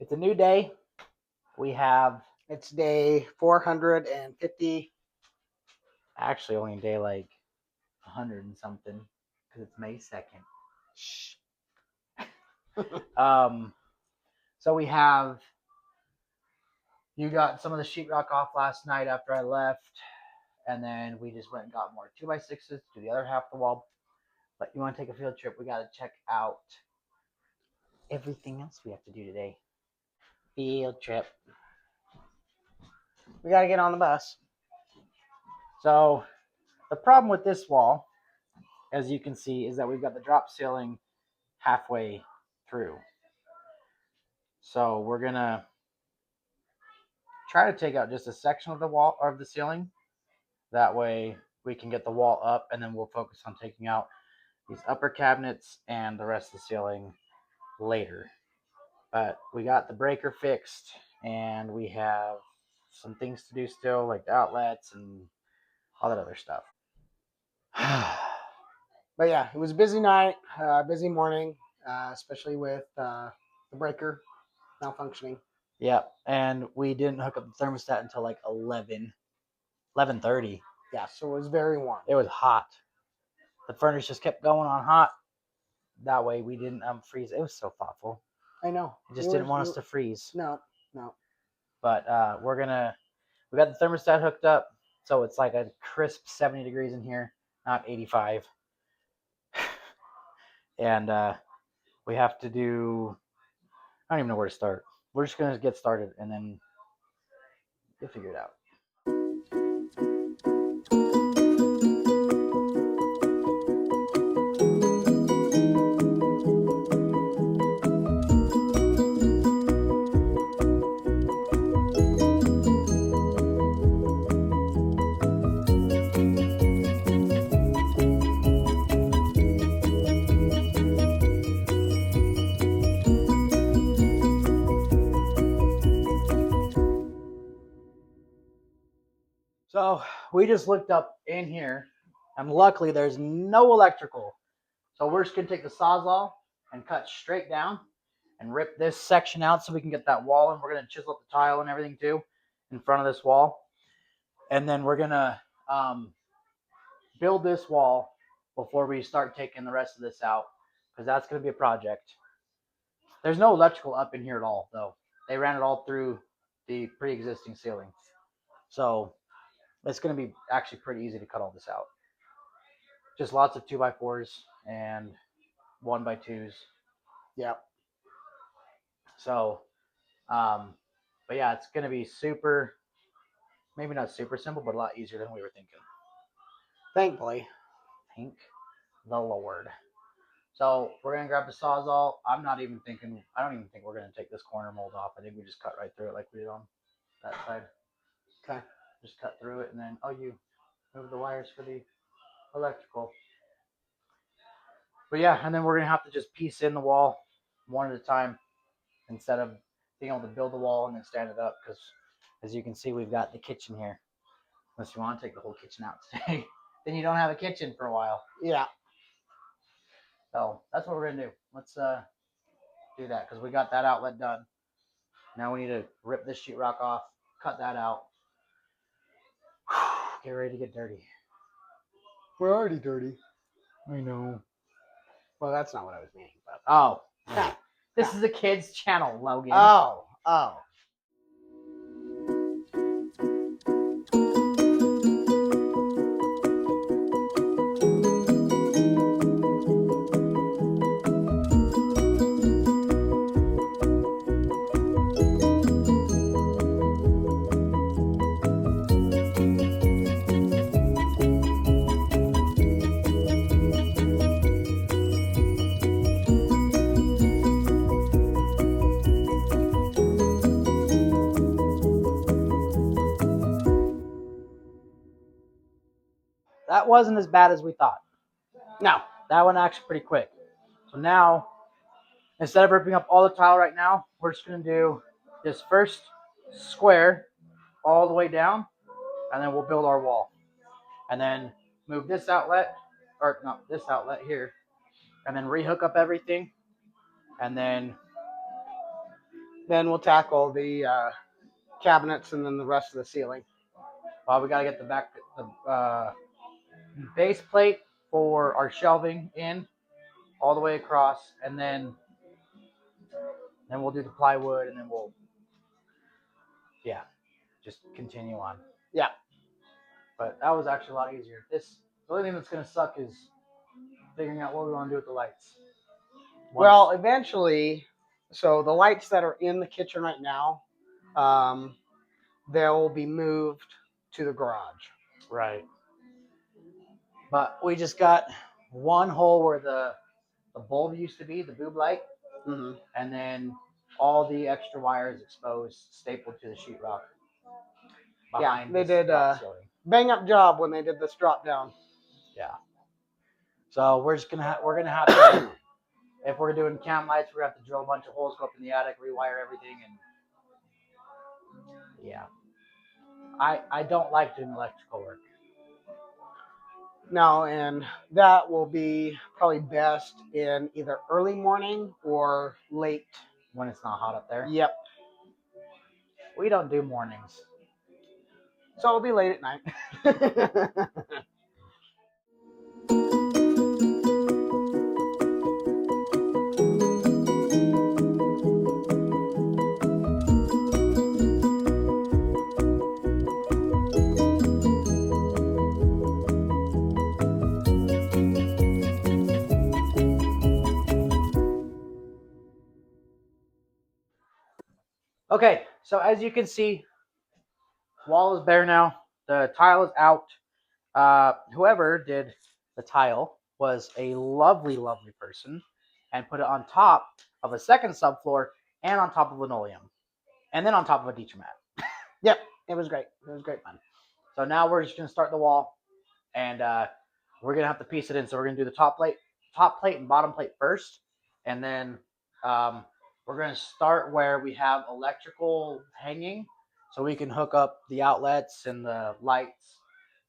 It's a new day. It's day 450. Actually only day like 100 and something because it's May 2nd. Shh. So you got some of the sheetrock off last night after I left, and then we just went and got more 2x6s to do the other half of the wall. But you want to take a field trip, we got to check out everything else we have to do today. Field trip. We got to get on the bus. So the problem with this wall, as you can see, is that we've got the drop ceiling halfway through. So we're going to try to take out just a section of the wall or of the ceiling. That way we can get the wall up, and then we'll focus on taking out these upper cabinets and the rest of the ceiling later. But we got the breaker fixed, and we have some things to do still, like the outlets and all that other stuff. But yeah, it was a busy night, busy morning, especially with the breaker malfunctioning. Yep, and we didn't hook up the thermostat until like 11:30. Yeah, so it was very warm. It was hot. The furnace just kept going on hot. That way we didn't freeze. It was so thoughtful. I know. It just didn't want us to freeze. No. But we got the thermostat hooked up, so it's like a crisp 70 degrees in here, not 85. And we have to do, I don't even know where to start. We're just going to get started, and then you'll figure it out. So we just looked up in here, and luckily there's no electrical. So we're just going to take the Sawzall and cut straight down and rip this section out so we can get that wall, and we're going to chisel up the tile and everything too in front of this wall. And then we're going to build this wall before we start taking the rest of this out, because that's going to be a project. There's no electrical up in here at all, though. They ran it all through the pre-existing ceiling. So it's going to be actually pretty easy to cut all this out. Just lots of 2x4s and 1x2s. Yep. So, but yeah, it's going to be super, maybe not super simple, but a lot easier than we were thinking. Thankfully. Thank the Lord. So we're going to grab the Sawzall. I don't even think we're going to take this corner mold off. I think we just cut right through it like we did on that side. Okay. Just cut through it, and then, you move the wires for the electrical. But yeah, and then we're going to have to just piece in the wall one at a time instead of being able to build the wall and then stand it up, because as you can see, we've got the kitchen here. Unless you want to take the whole kitchen out today, then you don't have a kitchen for a while. Yeah. So that's what we're going to do. Let's do that, because we got that outlet done. Now we need to rip this sheetrock off, cut that out. Get ready to get dirty. We're already dirty. I know. Well, that's not what I was meaning. But this is a kid's channel, Logan. Oh. That wasn't as bad as we thought. No. That went actually pretty quick. So now, instead of ripping up all the tile right now, we're just going to do this first square all the way down, and then we'll build our wall. And then move this outlet, or not this outlet here, and then rehook up everything, and then Then we'll tackle the cabinets and then the rest of the ceiling. Well, we gotta get the base plate for our shelving in all the way across, and then we'll do the plywood, and then we'll just continue on. Yeah. But that was actually a lot easier. The only thing that's gonna suck is figuring out what we want to do with the lights. Well, eventually, so the lights that are in the kitchen right now, they'll be moved to the garage. Right. But we just got one hole where the bulb used to be, the boob light, and then all the extra wires exposed, stapled to the sheetrock. Yeah, they did a bang up job when they did this drop down. Yeah. So we're gonna have to, if we're doing cam lights, we're gonna have to drill a bunch of holes, go up in the attic, rewire everything, and yeah. I don't like doing electrical work. No, and that will be probably best in either early morning or late. When it's not hot up there. Yep. We don't do mornings. So it'll be late at night. Okay, so as you can see, wall is bare now. The tile is out. Whoever did the tile was a lovely, lovely person and put it on top of a second subfloor and on top of linoleum. And then on top of a teacher mat. Yep, it was great. It was great fun. So now we're just going to start the wall, and we're going to have to piece it in. So we're going to do the top plate and bottom plate first, and then we're going to start where we have electrical hanging so we can hook up the outlets and the lights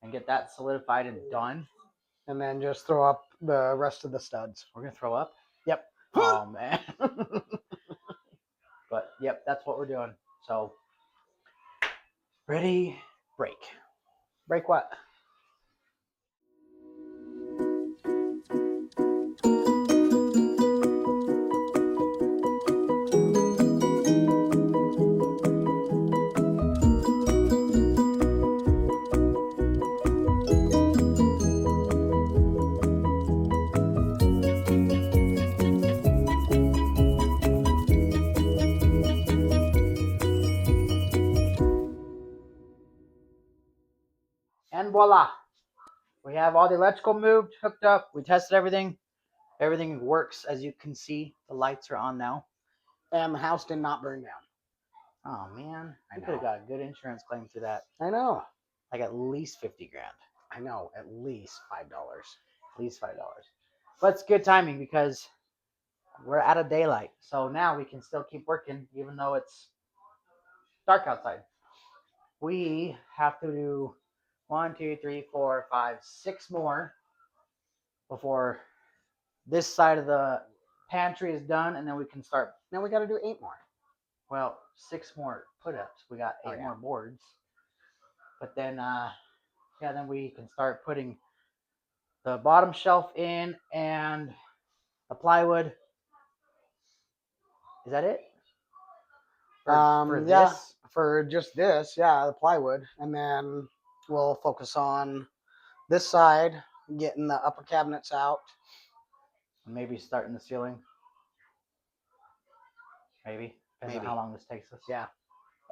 and get that solidified and done. And then just throw up the rest of the studs. We're going to throw up? Yep. Oh, man. But, yep, that's what we're doing. So, ready, break. Break what? And voila. We have all the electrical moved, hooked up. We tested everything. Everything works, as you can see. The lights are on now. And the house did not burn down. Oh, man. I could have got a good insurance claim through that. I know. Like at least 50 grand. I know. At least $5. At least $5. But it's good timing because we're out of daylight. So now we can still keep working even though it's dark outside. We have to do 1, 2, 3, 4, 5, 6 more before this side of the pantry is done, and then we can start. Now we got to do 8 more. Well, 6 more put-ups. We got 8 more boards. But then, then we can start putting the bottom shelf in and the plywood. Is that it? For this? For just this, yeah, the plywood. And then we'll focus on this side, getting the upper cabinets out. Maybe starting the ceiling. Maybe. Depends on how long this takes us. Yeah.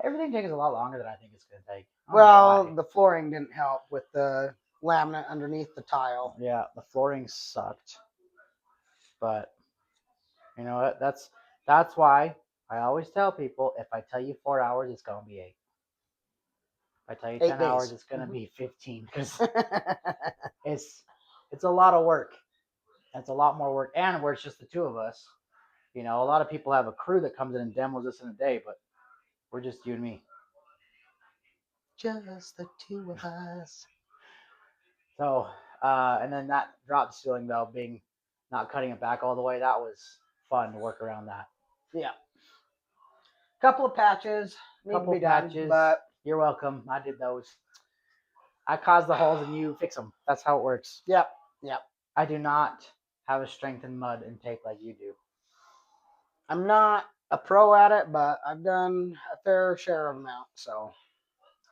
Everything takes a lot longer than I think it's going to take. Well, the flooring didn't help with the laminate underneath the tile. Yeah, the flooring sucked. But you know what? That's why I always tell people, if I tell you 4 hours, it's going to be 8. If I tell you 10 hours, it's going to be 15. Because it's a lot of work. It's a lot more work. And where it's just the two of us. You know, a lot of people have a crew that comes in and demos this in a day, but we're just you and me. Just the two of us. So, and then that drop ceiling, though, not cutting it back all the way, that was fun to work around that. Yeah. Couple of patches need to be done, but you're welcome. I did those. I caused the holes and you fix them. That's how it works. Yep. I do not have a strength in mud and tape like you do. I'm not a pro at it, but I've done a fair share of amount. So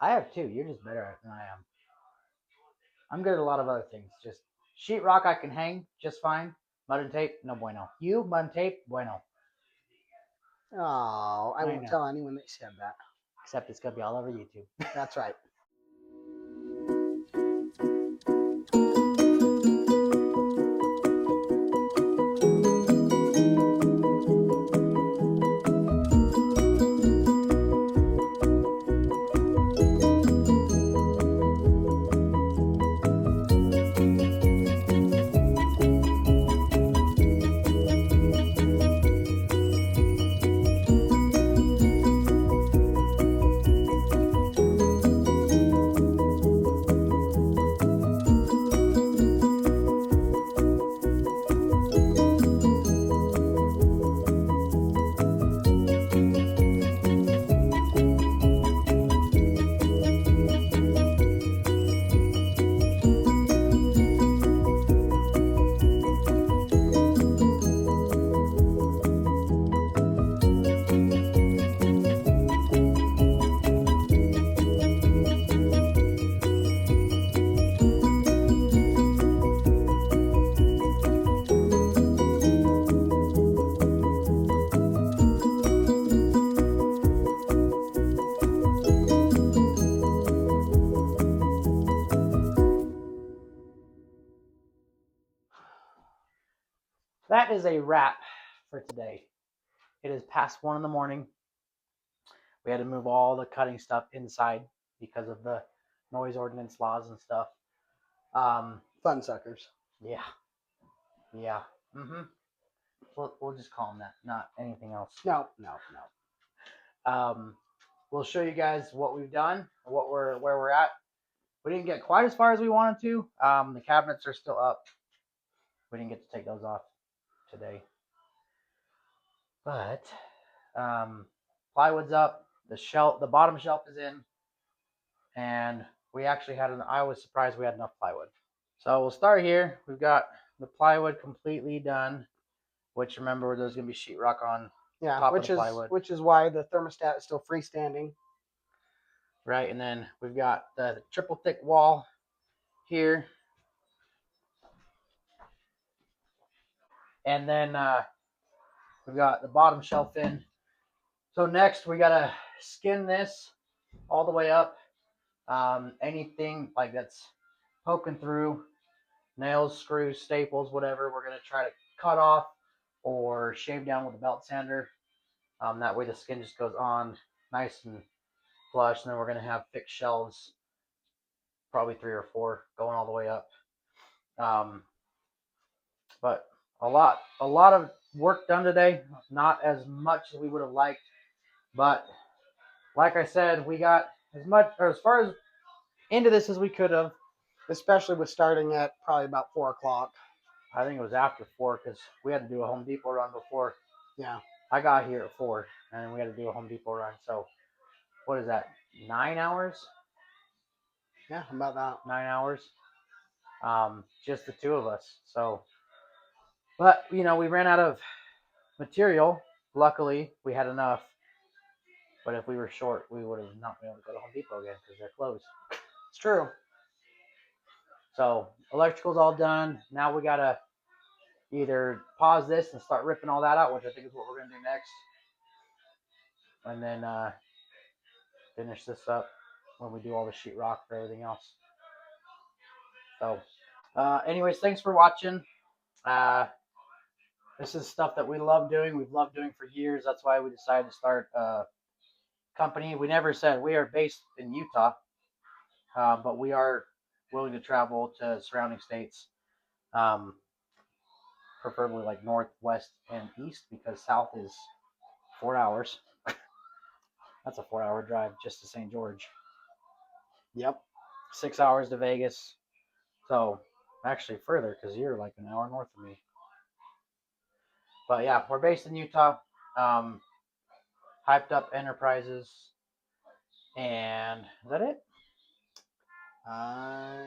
I have too. You're just better at it than I am. I'm good at a lot of other things. Just sheetrock I can hang just fine. Mud and tape, no bueno. You, mud and tape, bueno. oh, I won't tell anyone that you said that. Except it's gonna be all over YouTube. That's right. That is a wrap for today. It is past 1 a.m. We had to move all the cutting stuff inside because of the noise ordinance laws and stuff. Fun suckers. Yeah. We'll just call them that, not anything else. No. We'll show you guys what we've done, where we're at. We didn't get quite as far as we wanted to. The cabinets are still up. We didn't get to take those off today. But plywood's up. The bottom shelf is in, and we actually I was surprised we had enough plywood. So we'll start here. We've got the plywood completely done, which remember there's gonna be sheetrock on top of the plywood. Which is why the thermostat is still freestanding. Right, and then we've got the triple thick wall here. And then we've got the bottom shelf in. So next we gotta skin this all the way up. Anything like that's poking through, nails, screws, staples, whatever, we're gonna try to cut off or shave down with a belt sander. That way the skin just goes on nice and flush, and then we're gonna have fixed shelves, probably 3 or 4, going all the way up. But a lot of work done today. Not as much as we would have liked, but like I said, we got as far as into this as we could have. Especially with starting at probably about 4 o'clock. I think it was after 4 because we had to do a Home Depot run before. Yeah. I got here at 4, and we had to do a Home Depot run. So what is that? 9 hours? Yeah, about that. 9 hours. Just the two of us. So, but we ran out of material. Luckily, we had enough. But if we were short, we would have not been able to go to Home Depot again because they're closed. It's true. So electrical's all done. Now we gotta either pause this and start ripping all that out, which I think is what we're gonna do next, and then finish this up when we do all the sheetrock for everything else. So, anyways, thanks for watching. This is stuff that we love doing. We've loved doing for years. That's why we decided to start a company. We never said we are based in Utah, but we are willing to travel to surrounding states, preferably like north, west, and east, because south is 4 hours. That's a 4-hour drive just to St. George. Yep. 6 hours to Vegas. So actually further because you're like an hour north of me. But yeah, we're based in Utah. Hyped Up Enterprises. And is that it? I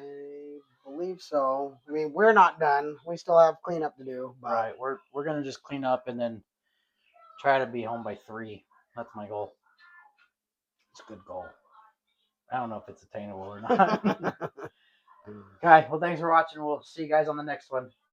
believe so. I mean, we're not done. We still have cleanup to do. But... Right. We're gonna just clean up and then try to be home by 3. That's my goal. It's a good goal. I don't know if it's attainable or not. Okay. Well, thanks for watching. We'll see you guys on the next one.